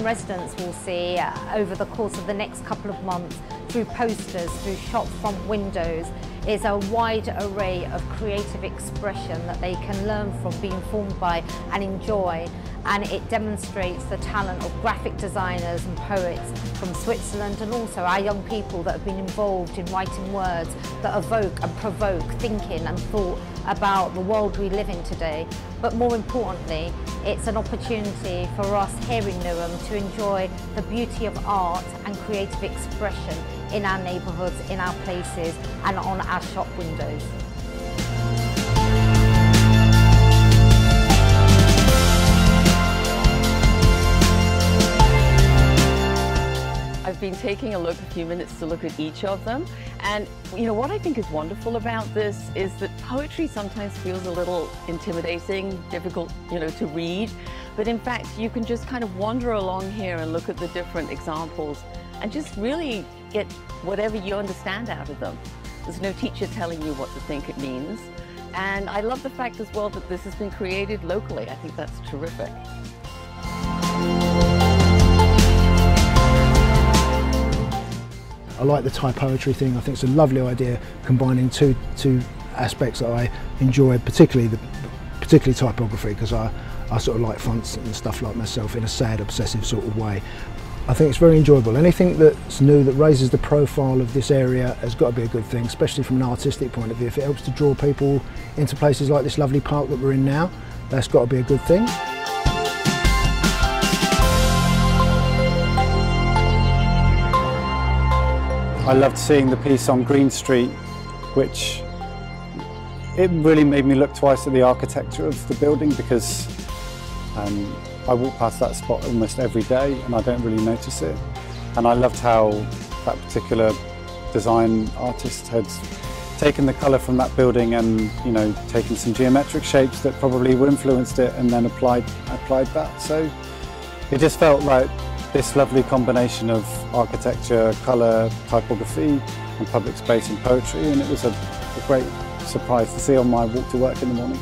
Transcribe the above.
residents will see over the course of the next couple of months through posters, through shop front windows, is a wide array of creative expression that they can learn from, be informed by and enjoy. And it demonstrates the talent of graphic designers and poets from Switzerland, and also our young people that have been involved in writing words that evoke and provoke thinking and thought about the world we live in today. But more importantly, it's an opportunity for us here in Newham to enjoy the beauty of art and creative expression in our neighbourhoods, in our places and on our shop windows. I've been taking a few minutes to look at each of them, and what I think is wonderful about this is that poetry sometimes feels a little intimidating, difficult to read, but in fact you can just kind of wander along here and look at the different examples and just really get whatever you understand out of them. There's no teacher telling you what to think it means, and I love the fact as well that this has been created locally. I think that's terrific. I like the typoetry thing. I think it's a lovely idea, combining two aspects that I enjoy, particularly typography, because I sort of like fonts and stuff like myself in a sad, obsessive sort of way. I think it's very enjoyable. Anything that's new that raises the profile of this area has got to be a good thing, especially from an artistic point of view. If it helps to draw people into places like this lovely park that we're in now, that's got to be a good thing. I loved seeing the piece on Green Street, which it really made me look twice at the architecture of the building, because I walk past that spot almost every day and I don't really notice it. And I loved how that particular design artist had taken the colour from that building and taken some geometric shapes that probably influenced it and then applied that. So it just felt like this lovely combination of architecture, colour, typography and public space and poetry, and it was a great surprise to see on my walk to work in the morning.